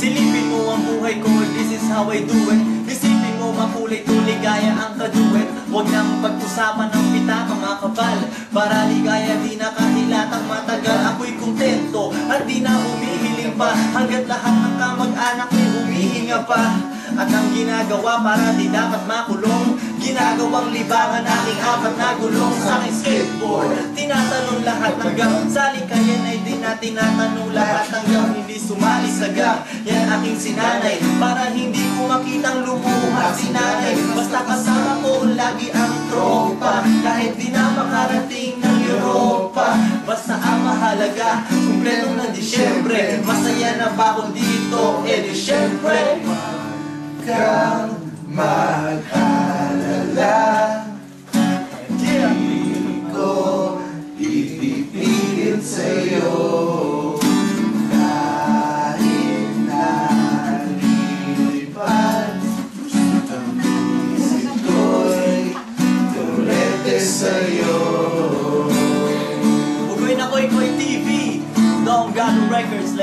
Silipin mo ang buhay ko, this is how I do it. Isipin mo makulay tuligaya ang kaduet. Huwag nang pag-usapan ng pita mga kapal, para ligaya di na kahilatang matagal. Ako'y kontento at di na humihiling pa, hanggat lahat ng kamag-anak ay humihinga pa. At ang ginagawa para di dapat makulong, ginagawang libangan aking apat na gulong sa aking skateboard. Tinatanong lahat hanggang salikayan ay di na tinatanong lahat hanggang hindi sumali sa gang. Yan aking sinanay para hindi ko makitang lumuha si nanay. Basta kasama ko lagi ang tropa, kahit di na makarating ng Europa. Basta ang mahalaga, kumpletong ng Disyembre. Masaya na ba ako dito? Eh di syempre kang mag-alala, di ko ipipigil sa'yo. Kahit nalilipad, isip ko'y turete sa'yo. Ugoy na Koy Koy TV, Dong Gano Records.